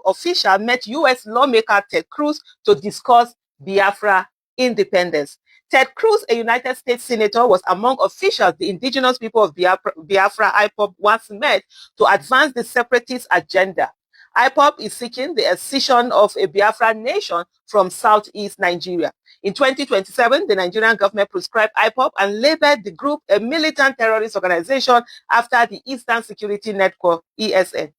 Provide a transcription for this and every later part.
official met U.S. lawmaker Ted Cruz to discuss Biafra independence. Ted Cruz, a United States senator, was among officials the indigenous people of Biafra IPoB once met to advance the separatist agenda. IPoB is seeking the accession of a Biafra nation from southeast Nigeria. In 2027, the Nigerian government prescribed IPoB and labeled the group a militant terrorist organization after the Eastern Security Network, ESN.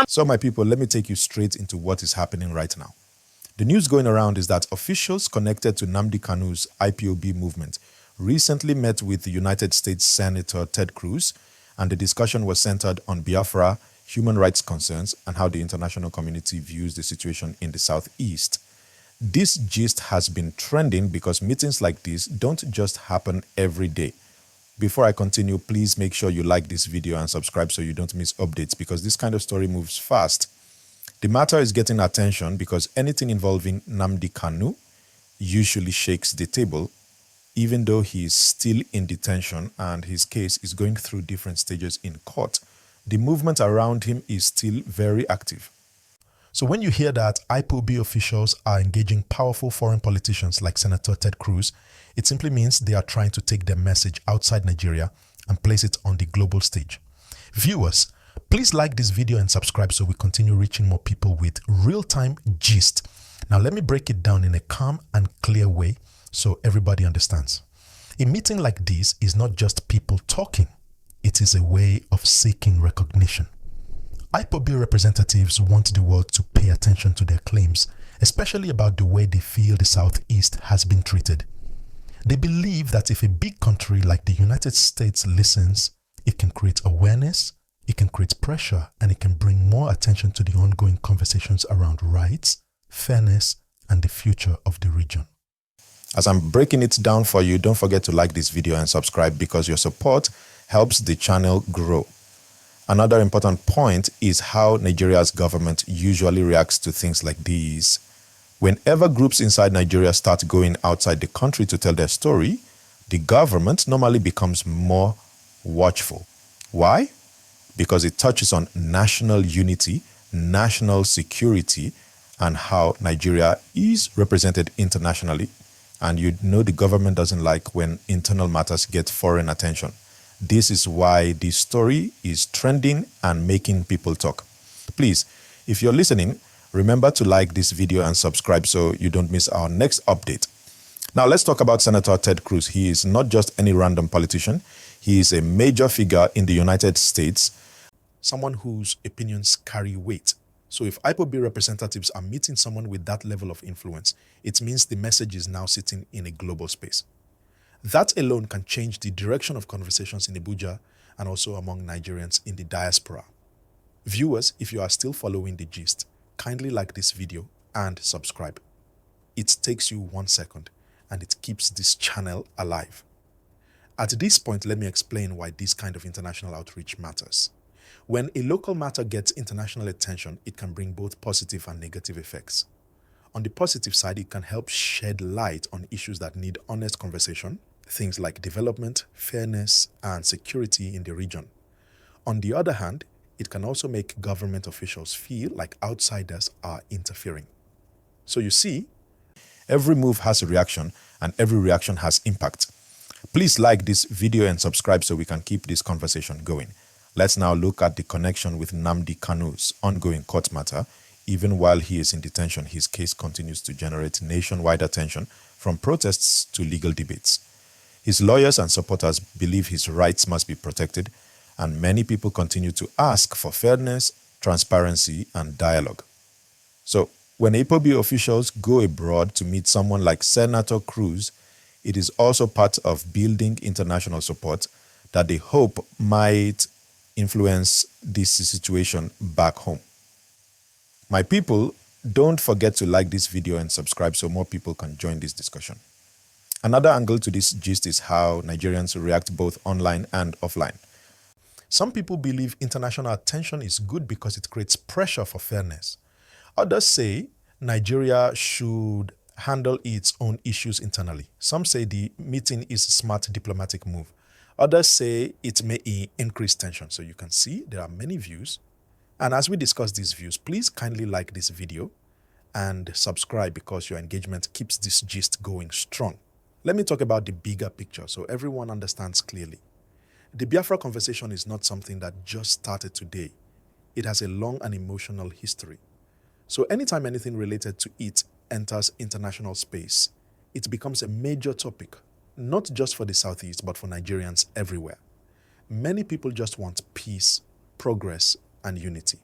So my people, let me take you straight into what is happening right now. The news going around is that officials connected to Nnamdi Kanu's IPoB movement recently met with the United States Senator Ted Cruz, and the discussion was centered on Biafra, human rights concerns, and how the international community views the situation in the Southeast. This gist has been trending because meetings like this don't just happen every day. Before I continue, please make sure you like this video and subscribe so you don't miss updates, because this kind of story moves fast. The matter is getting attention because anything involving Nnamdi Kanu usually shakes the table, even though he is still in detention and his case is going through different stages in court. The movement around him is still very active. So when you hear that IPoB officials are engaging powerful foreign politicians like Senator Ted Cruz, it simply means they are trying to take their message outside Nigeria and place it on the global stage. Viewers, please like this video and subscribe so we continue reaching more people with real-time gist. Now let me break it down in a calm and clear way so everybody understands. A meeting like this is not just people talking. It is a way of seeking recognition. IPoB representatives want the world to pay attention to their claims, especially about the way they feel the Southeast has been treated. They believe that if a big country like the United States listens, it can create awareness, it can create pressure, and it can bring more attention to the ongoing conversations around rights, fairness, and the future of the region. As I'm breaking it down for you, don't forget to like this video and subscribe because your support helps the channel grow. Another important point is how Nigeria's government usually reacts to things like these. Whenever groups inside Nigeria start going outside the country to tell their story, the government normally becomes more watchful. Why? Because it touches on national unity, national security, and how Nigeria is represented internationally. And you know the government doesn't like when internal matters get foreign attention. This is why this story is trending and making people talk. Please, if you're listening, remember to like this video and subscribe so you don't miss our next update. Now let's talk about Senator Ted Cruz. He is not just any random politician. He is a major figure in the United States, someone whose opinions carry weight. So if IPoB representatives are meeting someone with that level of influence, it means the message is now sitting in a global space. That alone can change the direction of conversations in Abuja and also among Nigerians in the diaspora. Viewers, if you are still following the gist, kindly like this video and subscribe. It takes you 1 second and it keeps this channel alive. At this point, let me explain why this kind of international outreach matters. When a local matter gets international attention, it can bring both positive and negative effects. On the positive side, it can help shed light on issues that need honest conversation, things like development, fairness, and security in the region. On the other hand, it can also make government officials feel like outsiders are interfering. So you see, every move has a reaction and every reaction has impact. Please like this video and subscribe so we can keep this conversation going. Let's now look at the connection with Nnamdi Kanu's ongoing court matter. Even while he is in detention, his case continues to generate nationwide attention, from protests to legal debates. His lawyers and supporters believe his rights must be protected, and many people continue to ask for fairness, transparency, and dialogue. So, when IPoB officials go abroad to meet someone like Senator Cruz, it is also part of building international support that they hope might influence this situation back home. My people, don't forget to like this video and subscribe so more people can join this discussion. Another angle to this gist is how Nigerians react both online and offline. Some people believe international attention is good because it creates pressure for fairness. Others say Nigeria should handle its own issues internally. Some say the meeting is a smart diplomatic move. Others say it may increase tension. So you can see there are many views And as we discuss these views, please kindly like this video and subscribe because your engagement keeps this gist going strong. Let me talk about the bigger picture so everyone understands clearly. The Biafra conversation is not something that just started today. It has a long and emotional history. So anytime anything related to it enters international space, it becomes a major topic, not just for the Southeast, but for Nigerians everywhere. Many people just want peace, progress, and unity.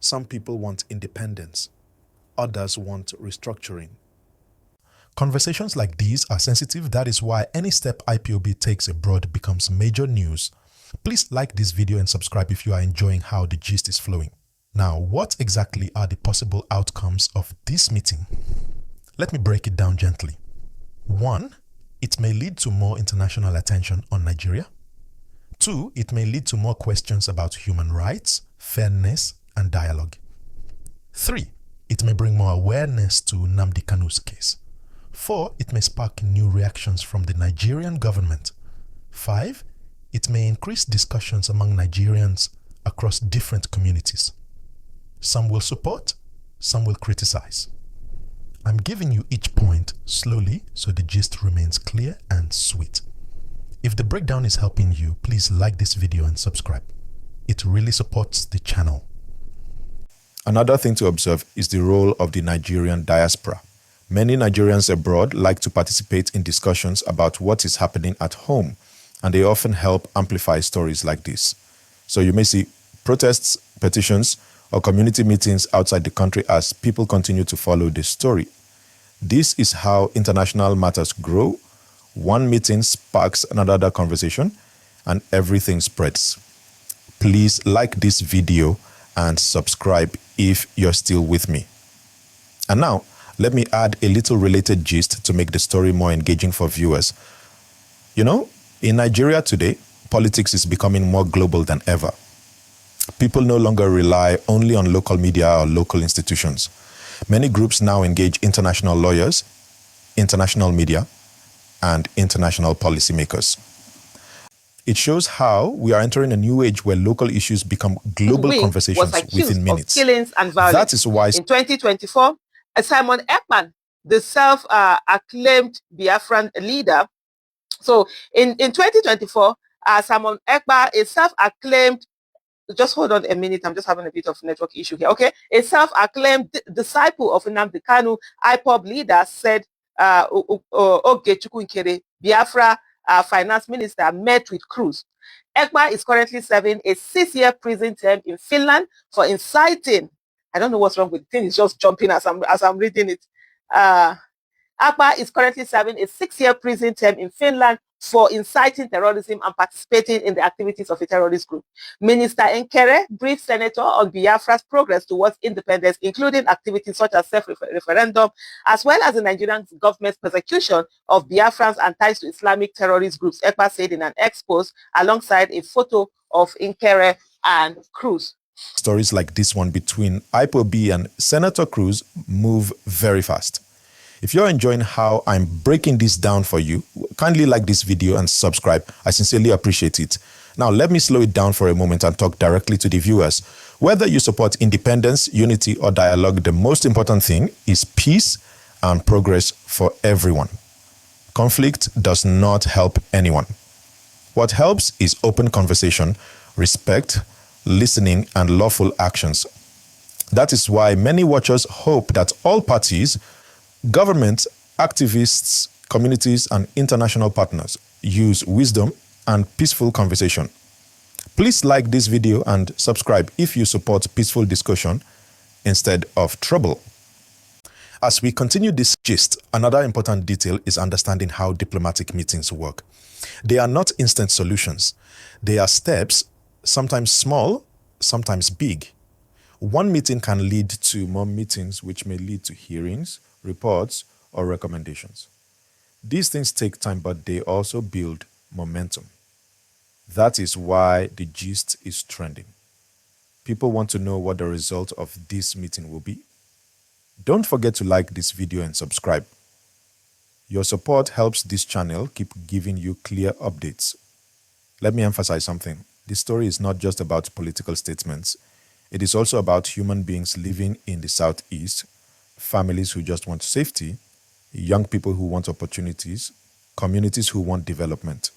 Some people want independence. Others want restructuring. Conversations like these are sensitive. That is why any step IPoB takes abroad becomes major news. Please like this video and subscribe if you are enjoying how the gist is flowing. Now, what exactly are the possible outcomes of this meeting? Let me break it down gently. 1. It may lead to more international attention on Nigeria. 2. It may lead to more questions about human rights, fairness, and dialogue. 3. It may bring more awareness to Nnamdi Kanu's case. 4. It may spark new reactions from the Nigerian government. 5. It may increase discussions among Nigerians across different communities. Some will support, some will criticize. I'm giving you each point slowly so the gist remains clear and sweet. If the breakdown is helping you, please like this video and subscribe. It really supports the channel. Another thing to observe is the role of the Nigerian diaspora. Many Nigerians abroad like to participate in discussions about what is happening at home, and they often help amplify stories like this. So you may see protests, petitions, or community meetings outside the country as people continue to follow this story. This is how international matters grow. One meeting sparks another conversation, and everything spreads. Please like this video and subscribe if you're still with me. And now, let me add a little related gist to make the story more engaging for viewers. You know, in Nigeria today, politics is becoming more global than ever. People no longer rely only on local media or local institutions. Many groups now engage international lawyers, international media, and international policymakers. It shows how we are entering a new age where local issues become global conversations within minutes. Of killings and violence. That is why in 2024, Simon Ekman, the self-acclaimed Biafran leader. So in 2024, Simon Ekman, a self-acclaimed, just hold on a minute, I'm just having a bit of network issue here, okay? A self-acclaimed disciple of Nnamdi Kanu, IPoB leader, said Ogechukwu Nkere, Biafra finance minister, met with Cruz. Ekman is currently serving a 6-year prison term in Finland for inciting. I don't know what's wrong with the thing, it's just jumping as I'm reading it. Ekman is currently serving a 6-year prison term in Finland for inciting terrorism and participating in the activities of a terrorist group. Minister Nkere briefed Senator on Biafra's progress towards independence, including activities such as self-referendum, as well as the Nigerian government's persecution of Biafrans and ties to Islamic terrorist groups, Ekpa said in an expose alongside a photo of Nkere and Cruz. Stories like this one between IPoB and Senator Cruz move very fast. If you're enjoying how I'm breaking this down for you, kindly like this video and subscribe. I sincerely appreciate it. Now, let me slow it down for a moment and talk directly to the viewers. Whether you support independence, unity, or dialogue, the most important thing is peace and progress for everyone. Conflict does not help anyone. What helps is open conversation, respect, listening, and lawful actions. That is why many watchers hope that all parties, government, activists, communities, and international partners use wisdom and peaceful conversation. Please like this video and subscribe if you support peaceful discussion instead of trouble. As we continue this gist, another important detail is understanding how diplomatic meetings work. They are not instant solutions. They are steps, sometimes small, sometimes big. One meeting can lead to more meetings, which may lead to hearings, reports, or recommendations. These things take time, but they also build momentum. That is why the gist is trending. People want to know what the result of this meeting will be. Don't forget to like this video and subscribe. Your support helps this channel keep giving you clear updates. Let me emphasize something. This story is not just about political statements. It is also about human beings living in the Southeast, families who just want safety, young people who want opportunities, communities who want development.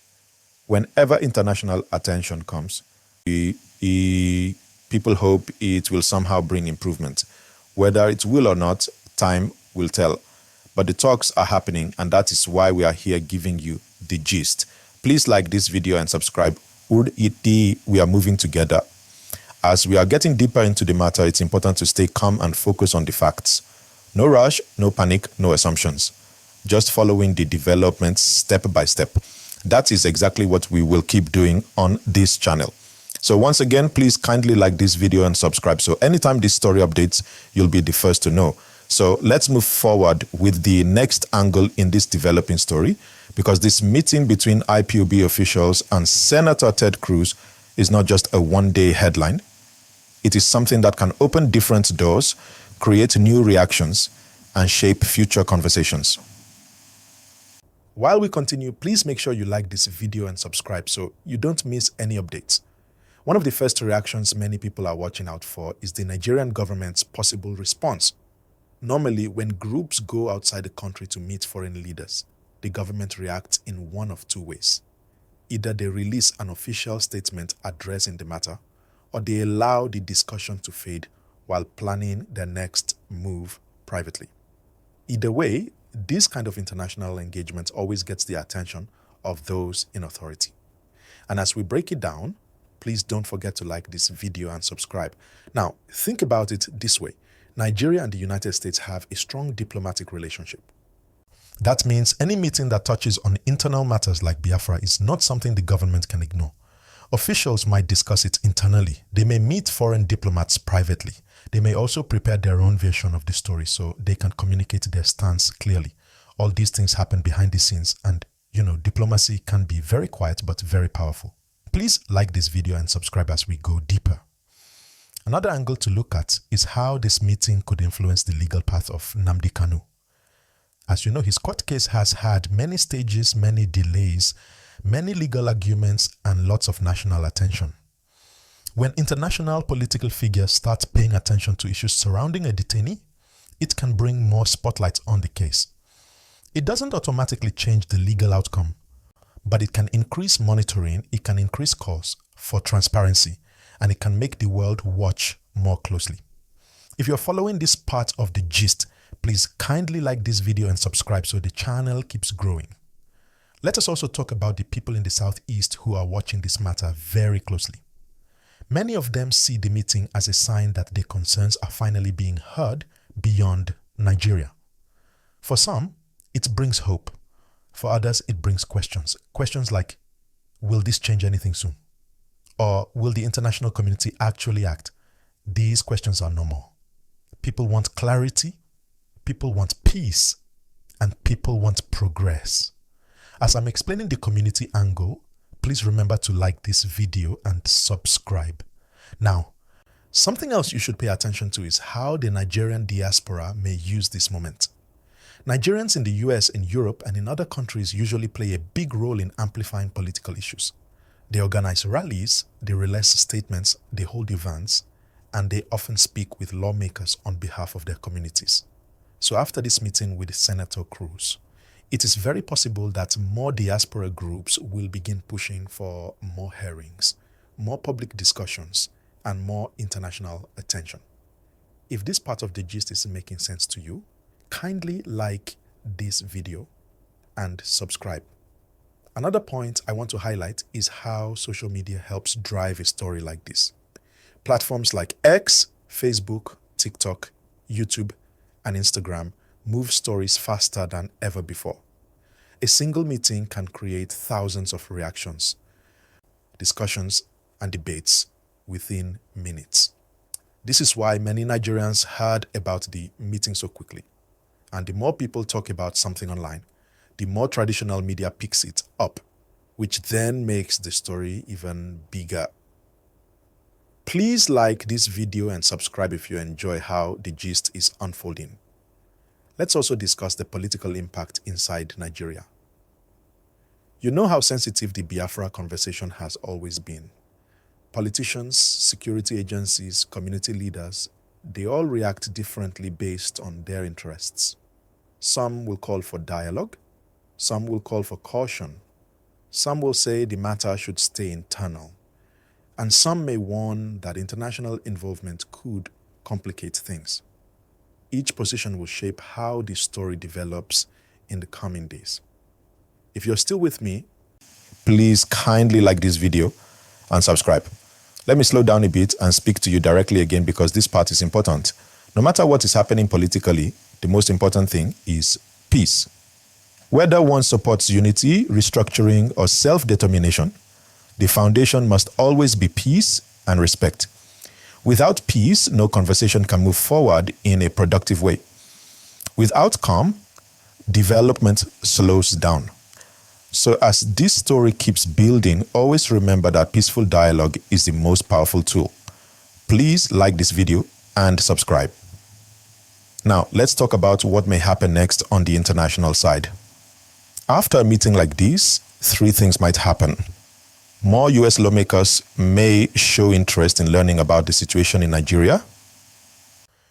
Whenever international attention comes, people hope it will somehow bring improvement. Whether it will or not, time will tell. But the talks are happening, and that is why we are here giving you the gist. Please like this video and subscribe. We are moving together. As we are getting deeper into the matter, it's important to stay calm and focus on the facts. No rush, no panic, no assumptions. Just following the developments step by step. That is exactly what we will keep doing on this channel. So once again, please kindly like this video and subscribe. So anytime this story updates, you'll be the first to know. So let's move forward with the next angle in this developing story, because this meeting between IPoB officials and Senator Ted Cruz is not just a one-day headline. It is something that can open different doors, create new reactions, and shape future conversations. While we continue, please make sure you like this video and subscribe so you don't miss any updates. One of the first reactions many people are watching out for is the Nigerian government's possible response. Normally, when groups go outside the country to meet foreign leaders, the government reacts in one of two ways. Either they release an official statement addressing the matter, or they allow the discussion to fade while planning their next move privately. Either way, this kind of international engagement always gets the attention of those in authority. And as we break it down, please don't forget to like this video and subscribe. Now, think about it this way. Nigeria and the United States have a strong diplomatic relationship. That means any meeting that touches on internal matters like Biafra is not something the government can ignore. Officials might discuss it internally. They may meet foreign diplomats privately. They may also prepare their own version of the story so they can communicate their stance clearly. All these things happen behind the scenes, and diplomacy can be very quiet but very powerful. Please like this video and subscribe as we go deeper. Another angle to look at is how this meeting could influence the legal path of Nnamdi Kanu. As you know, his court case has had many stages, many delays, many legal arguments, and lots of national attention. When international political figures start paying attention to issues surrounding a detainee, it can bring more spotlight on the case. It doesn't automatically change the legal outcome, but it can increase monitoring, it can increase calls for transparency, and it can make the world watch more closely. If you're following this part of the gist, please kindly like this video and subscribe so the channel keeps growing. Let us also talk about the people in the Southeast who are watching this matter very closely. Many of them see the meeting as a sign that their concerns are finally being heard beyond Nigeria. For some, it brings hope. For others, it brings questions. Questions like, will this change anything soon? Or will the international community actually act? These questions are normal. People want clarity, people want peace, and people want progress. As I'm explaining the community angle, please remember to like this video and subscribe. Now, something else you should pay attention to is how the Nigerian diaspora may use this moment. Nigerians in the US, in Europe, and in other countries usually play a big role in amplifying political issues. They organize rallies, they release statements, they hold events, and they often speak with lawmakers on behalf of their communities. So after this meeting with Senator Cruz, it is very possible that more diaspora groups will begin pushing for more hearings, more public discussions, and more international attention. If this part of the gist is making sense to you, kindly like this video and subscribe. Another point I want to highlight is how social media helps drive a story like this. Platforms like X, Facebook, TikTok, YouTube, and Instagram move stories faster than ever before. A single meeting can create thousands of reactions, discussions, and debates within minutes. This is why many Nigerians heard about the meeting so quickly. And the more people talk about something online, the more traditional media picks it up, which then makes the story even bigger. Please like this video and subscribe if you enjoy how the gist is unfolding. Let's also discuss the political impact inside Nigeria. You know how sensitive the Biafra conversation has always been. Politicians, security agencies, community leaders, they all react differently based on their interests. Some will call for dialogue, some will call for caution, some will say the matter should stay internal, and some may warn that international involvement could complicate things. Each position will shape how the story develops in the coming days. If you're still with me, please kindly like this video and subscribe. Let me slow down a bit and speak to you directly again because this part is important. No matter what is happening politically, the most important thing is peace. Whether one supports unity, restructuring, or self-determination, the foundation must always be peace and respect. Without peace, no conversation can move forward in a productive way. Without calm, development slows down. So as this story keeps building, always remember that peaceful dialogue is the most powerful tool. Please like this video and subscribe. Now, let's talk about what may happen next on the international side. After a meeting like this, three things might happen. More US lawmakers may show interest in learning about the situation in Nigeria.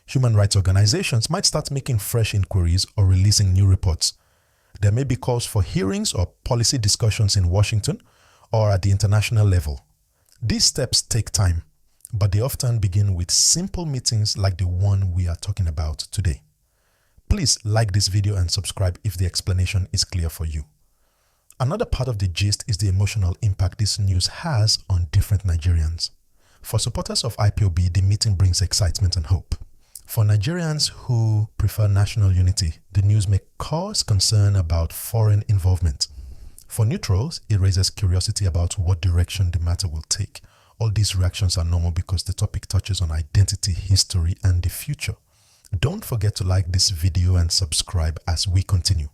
Human rights organizations might start making fresh inquiries or releasing new reports. There may be calls for hearings or policy discussions in Washington or at the international level. These steps take time, but they often begin with simple meetings like the one we are talking about today. Please like this video and subscribe if the explanation is clear for you. Another part of the gist is the emotional impact this news has on different Nigerians. For supporters of IPoB, the meeting brings excitement and hope. For Nigerians who prefer national unity, the news may cause concern about foreign involvement. For neutrals, it raises curiosity about what direction the matter will take. All these reactions are normal because the topic touches on identity, history, and the future. Don't forget to like this video and subscribe as we continue.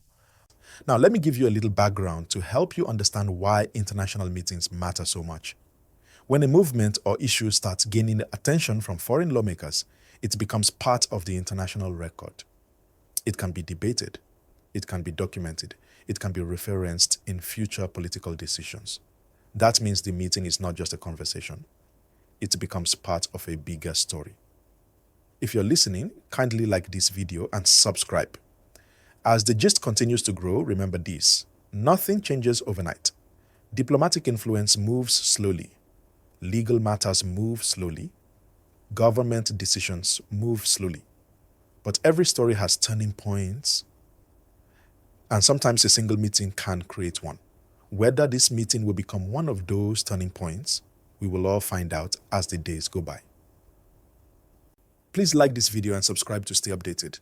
Now, let me give you a little background to help you understand why international meetings matter so much. When a movement or issue starts gaining attention from foreign lawmakers, it becomes part of the international record. It can be debated, it can be documented, it can be referenced in future political decisions. That means the meeting is not just a conversation. It becomes part of a bigger story. If you're listening, kindly like this video and subscribe. As the gist continues to grow, remember this: nothing changes overnight. Diplomatic influence moves slowly. Legal matters move slowly. Government decisions move slowly. But every story has turning points, and sometimes a single meeting can create one. Whether this meeting will become one of those turning points, we will all find out as the days go by. Please like this video and subscribe to stay updated.